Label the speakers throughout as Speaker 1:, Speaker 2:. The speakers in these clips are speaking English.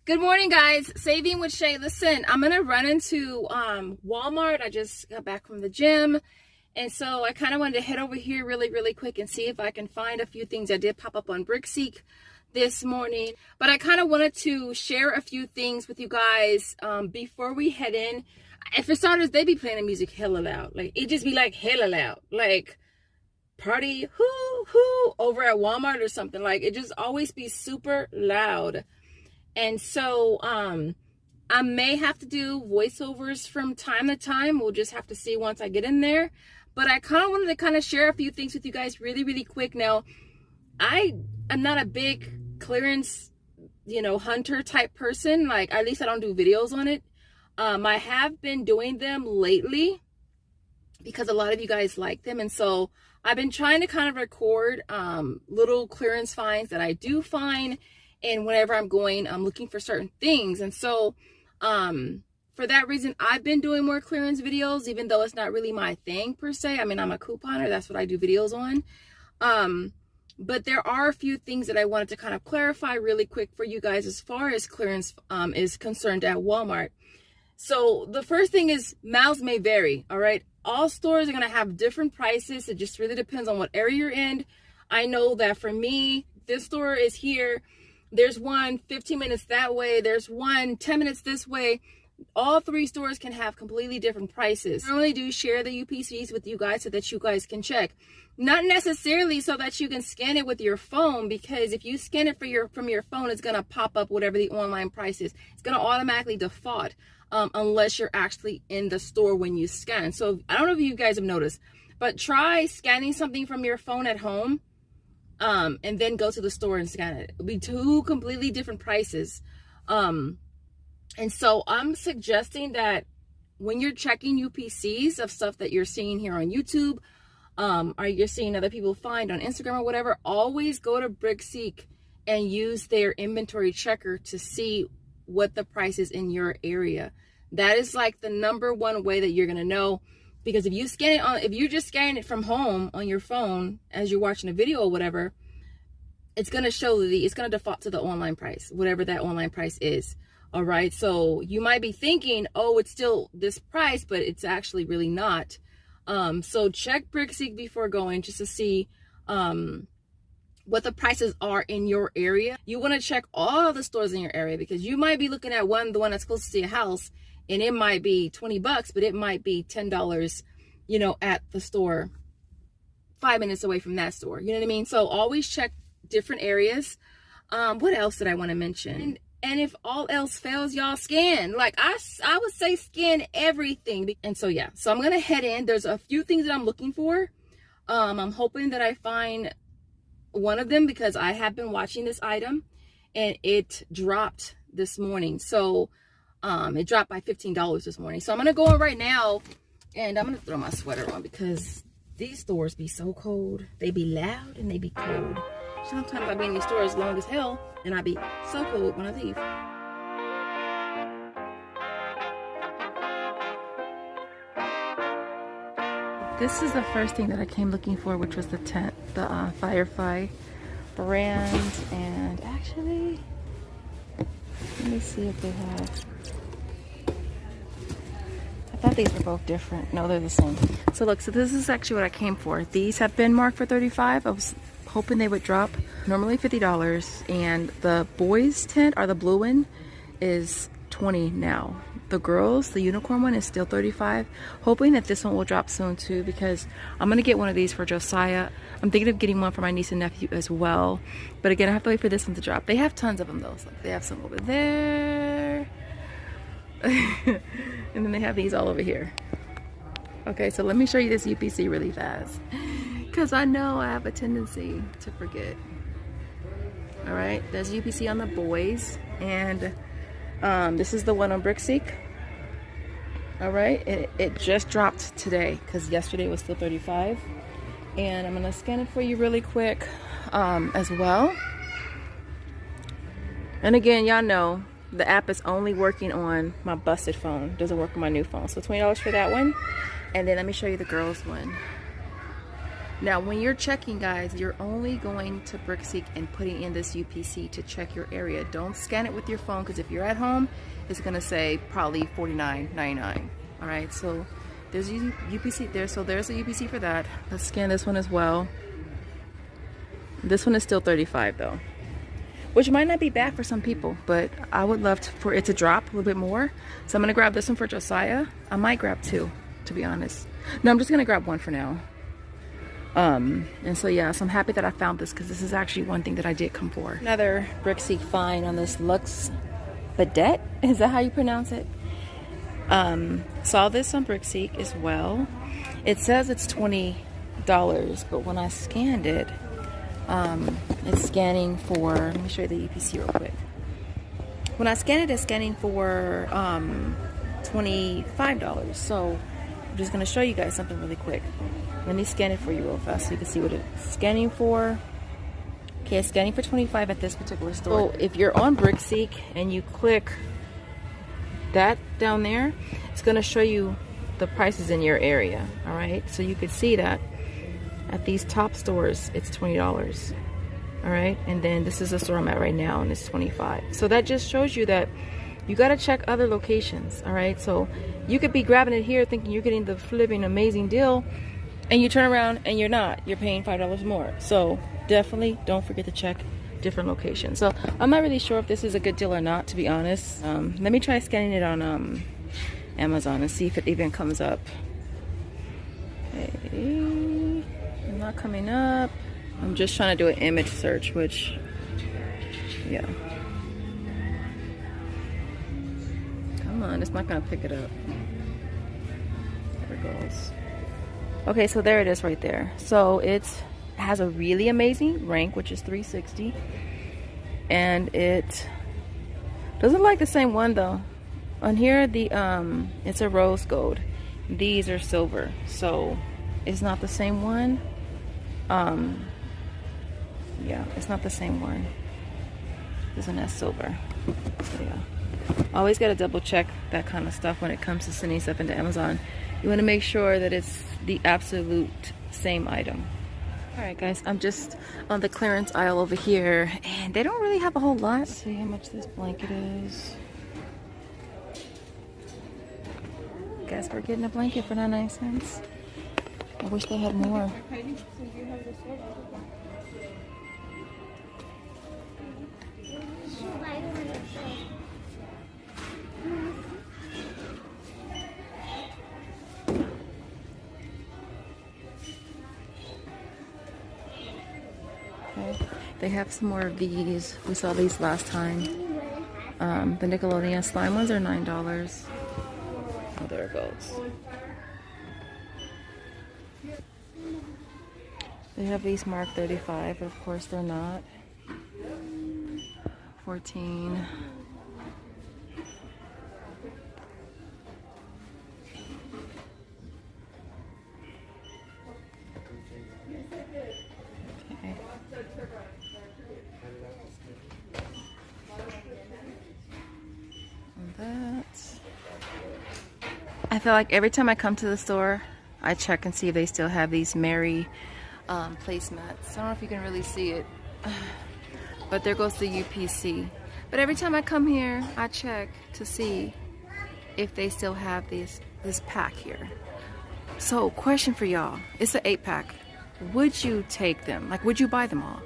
Speaker 1: Good morning, guys. Saving with Shay. Listen, I'm gonna run into Walmart. I just got back from the gym, and so I kind of wanted to head over here really quick and see if I can find a few things that did pop up on Brickseek this morning. But I kind of wanted to share a few things with you guys before we head in. And for starters, they be playing the music hella loud. Like, it just be like hella loud, like party hoo over at Walmart or something. Like, it just always be super loud. And so I may have to do voiceovers from time to time. We'll just have to see once I get in there. But I kind of wanted to kind of share a few things with you guys really quick. Now, I'm not a big clearance, hunter type person. Like, at least I don't do videos on it. I have been doing them lately because a lot of you guys like them. And so I've been trying to kind of record little clearance finds that I do find. And whenever I'm going, I'm looking for certain things. And so for that reason, I've been doing more clearance videos, even though it's not really my thing per se. I mean, I'm a couponer. That's what I do videos on. But there are a few things that I wanted to kind of clarify really quick for you guys as far as clearance is concerned at Walmart. So the first thing is miles may vary. All right. All stores are going to have different prices. It just really depends on what area you're in. I know that for me, this store is here. There's one 15 minutes that way. There's one 10 minutes this way. All three stores can have completely different prices. I normally do share the UPCs with you guys so that you guys can check. Not necessarily so that you can scan it with your phone, because if you scan it from your phone, it's going to pop up whatever the online price is. It's going to automatically default unless you're actually in the store when you scan. So I don't know if you guys have noticed, but try scanning something from your phone at home. And then go to the store and scan it. It'll be two completely different prices. And so I'm suggesting that when you're checking UPCs of stuff that you're seeing here on YouTube, or you're seeing other people find on Instagram or whatever, always go to Brickseek and use their inventory checker to see what the price is in your area. That is like the #1 way that you're going to know. Because if you scan it if you just scan it from home on your phone as you're watching a video or whatever, it's going to show it's going to default to the online price, whatever that online price is. All right. So you might be thinking, oh, it's still this price, but it's actually really not. So check Brickseek before going just to see what the prices are in your area. You want to check all the stores in your area, because you might be looking at the one that's closest to your house, and it might be $20, but it might be $10, at the store 5 minutes away from that store. You know what I mean? So always check different areas. What else did I want to mention? And if all else fails, y'all scan. Like I would say scan everything. And so, yeah, so I'm going to head in. There's a few things that I'm looking for. I'm hoping that I find one of them, because I have been watching this item and it dropped this morning. So it dropped by $15 this morning. So I'm gonna go in right now, and I'm gonna throw my sweater on, because these stores be so cold. They be loud and they be cold. Sometimes I be in these stores long as hell, and I be so cold when I leave. This is the first thing that I came looking for, which was the tent, the Firefly brand. And actually, let me see if they have. I thought these were both different. No, they're the same. So look, so this is actually what I came for. These have been marked for $35. I was hoping they would drop. Normally $50. And the boys tent, or the blue one, is $20 now. The girls, the unicorn one, is still $35. Hoping that this one will drop soon too, because I'm gonna get one of these for Josiah. I'm thinking of getting one for my niece and nephew as well. But again, I have to wait for this one to drop. They have tons of them though. So they have some over there. And then they have these all over here. Okay, so let me show you this UPC really fast, because I know I have a tendency to forget. All right, there's UPC on the boys, and this is the one on Brickseek. All right, it just dropped today, because yesterday was still $35. And I'm gonna scan it for you really quick as well. And again, y'all know the app is only working on my busted phone. Doesn't work on my new phone. So $20 for that one. And then let me show you the girls one. Now, when you're checking, guys, you're only going to Brickseek and putting in this UPC to check your area. Don't scan it with your phone, because if you're at home, it's gonna say probably $49.99. All right, so there's a UPC there, so there's a UPC for that. Let's scan this one as well. This one is still $35 though, which might not be bad for some people, but I would love for it to drop a little bit more. So I'm gonna grab this one for Josiah. I might grab two, to be honest. No, I'm just gonna grab one for now. And so yeah, so I'm happy that I found this, because this is actually one thing that I did come for. Another Brickseek find on this Lux Bidet, is that how you pronounce it? Saw this on Brickseek as well. It says it's $20, but when I scanned it, it's scanning for, let me show you the UPC real quick. When I scanned it, it's scanning for $25. So I'm just gonna show you guys something really quick. Let me scan it for you real fast so you can see what it's scanning for. Okay, it's scanning for $25 at this particular store. So if you're on Brickseek and you click that down there, it's gonna show you the prices in your area. All right, so you could see that at these top stores it's $20. All right, and then this is the store I'm at right now, and it's $25. So that just shows you that you got to check other locations. All right, so you could be grabbing it here thinking you're getting the flipping amazing deal, and you turn around and you're not. You're paying $5 more. So definitely don't forget to check different locations. So I'm not really sure if this is a good deal or not, to be honest. Let me try scanning it on Amazon and see if it even comes up. Okay, not coming up. I'm just trying to do an image search, which, yeah. Come on, it's not gonna pick it up. There it goes. Okay, so there it is right there. So it has a really amazing rank, which is 360. And it doesn't look like the same one though. On here, it's a rose gold. These are silver. So it's not the same one. Yeah, it's not the same one. This one has silver. So yeah. Always got to double check that kind of stuff when it comes to sending stuff into Amazon. You want to make sure that it's the absolute same item. Alright guys, I'm just on the clearance aisle over here, and they don't really have a whole lot. Let's see how much this blanket is. Guess we're getting a blanket for 99 cents. I wish they had more. They have some more of these. We saw these last time. The Nickelodeon slime ones are $9. Oh, there it goes. They have these marked 35, but of course they're not. 14. I feel like every time I come to the store, I check and see if they still have these Mary placemats. I don't know if you can really see it, but there goes the UPC. But every time I come here, I check to see if they still have this pack here. So, question for y'all. It's an 8-pack. Would you take them? Like, would you buy them all?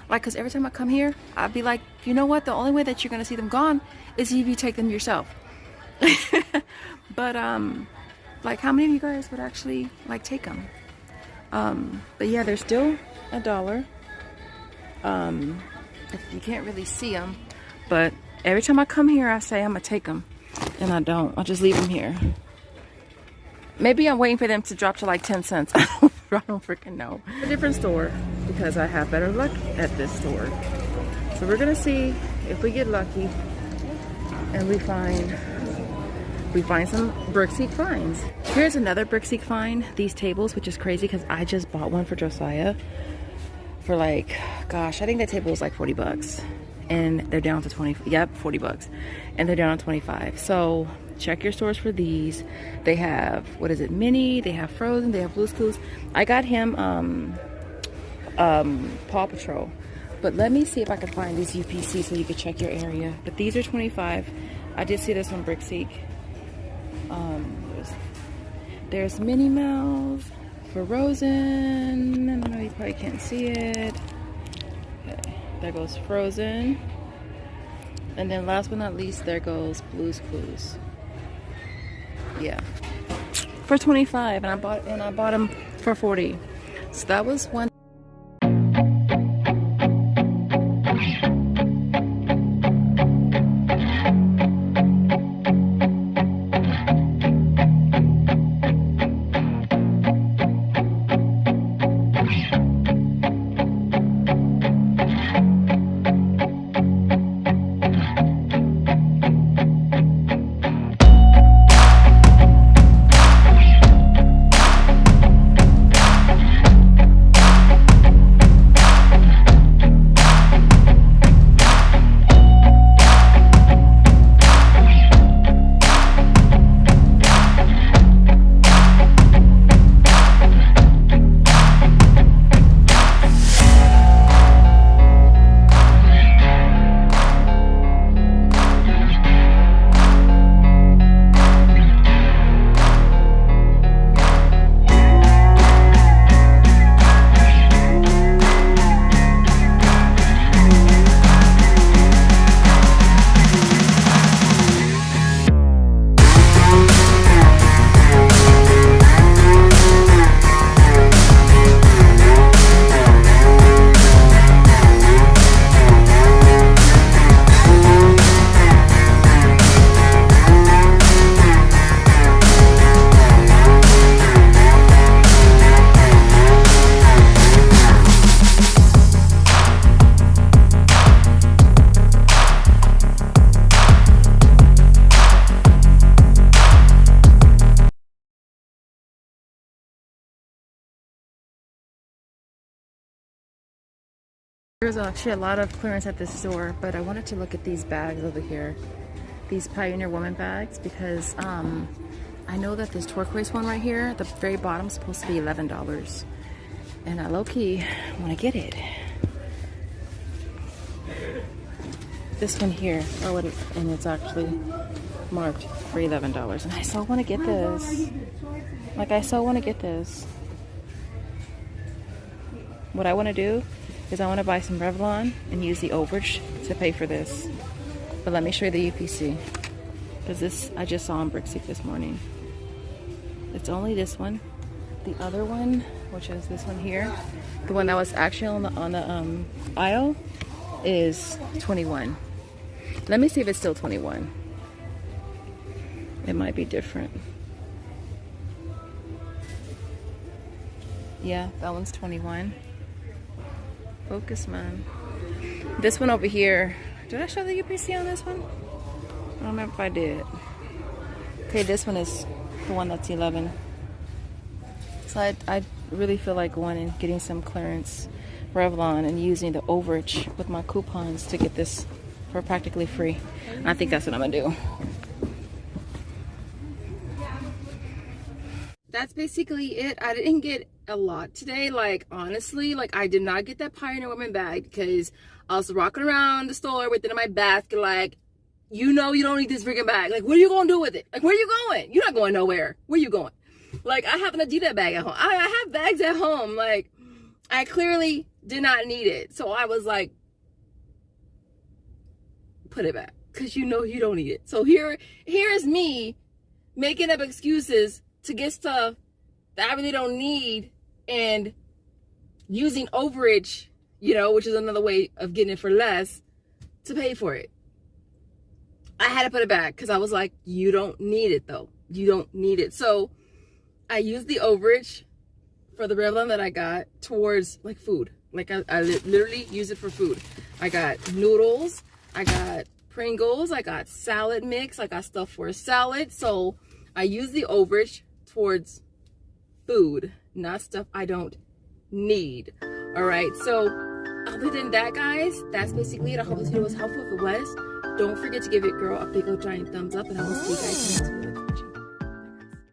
Speaker 1: Like, because every time I come here, I'd be like, you know what? The only way that you're going to see them gone is if you take them yourself. But, like, how many of you guys would actually, like, take them? But yeah, they're still $1. You can't really see them, but every time I come here, I say I'm gonna take them, and I don't. I just leave them here. Maybe I'm waiting for them to drop to like 10 cents. I don't freaking know. A different store, because I have better luck at this store. So we're gonna see if we get lucky and we find some Brickseek finds. Here's another Brickseek find. These tables, which is crazy because I just bought one for Josiah for like, gosh, I think that table was like 40 bucks. and they're down to 20. Yep, 40 bucks, and they're down to 25. So check your stores for these. They have, what is it, mini, they have frozen, they have Blue's Clues. I got him Paw Patrol, but let me see if I can find these UPC so you can check your area. But these are 25. I did see this on Brickseek. There's Minnie Mouse, Frozen. I know you probably can't see it. Okay, there goes Frozen. And then last but not least, there goes Blue's Clues. Yeah, for 25, and I bought them for 40. So that was one. There's actually a lot of clearance at this store, but I wanted to look at these bags over here. These Pioneer Woman bags, because I know that this turquoise one right here, the very bottom, is supposed to be $11. And I low-key want to get it. This one here, and it's actually marked for $11. And I so want to get this. Like, I so want to get this. What I want to do is I want to buy some Revlon and use the overage to pay for this. But let me show you the UPC, because this I just saw on Brickseek this morning. It's only this one. The other one, which is this one here, the one that was actually on the aisle, is 21. Let me see if it's still 21. It might be different. Yeah, that one's 21. Focus, man. This one over here, did I show the UPC on this one? I don't remember if I did. Okay, this one is the one that's 11. So I really feel like going and getting some clearance Revlon and using the overage with my coupons to get this for practically free. And I think that's what I'm gonna do. That's basically it. I didn't get a lot today. Like, honestly, like, I did not get that Pioneer Woman bag because I was walking around the store with it in my basket, like, you know, you don't need this freaking bag. Like, what are you gonna do with it? Like, where are you going? You're not going nowhere. Where are you going? Like, I have an Adidas bag at home. I have bags at home. Like, I clearly did not need it. So I was like, put it back, because you know you don't need it. So here is me making up excuses to get stuff that I really don't need and using overage, you know, which is another way of getting it for less, to pay for it. I had to put it back because I was like, you don't need it though. You don't need it. So I used the overage for the Revlon that I got towards like food. Like I literally use it for food. I got noodles, I got Pringles, I got salad mix, I got stuff for a salad. So I use the overage towards food, not stuff I don't need. All right, so other than that, guys, that's basically it. I hope this video was helpful. If it was, don't forget to give your girl a big old giant thumbs up, and I will see you guys next video.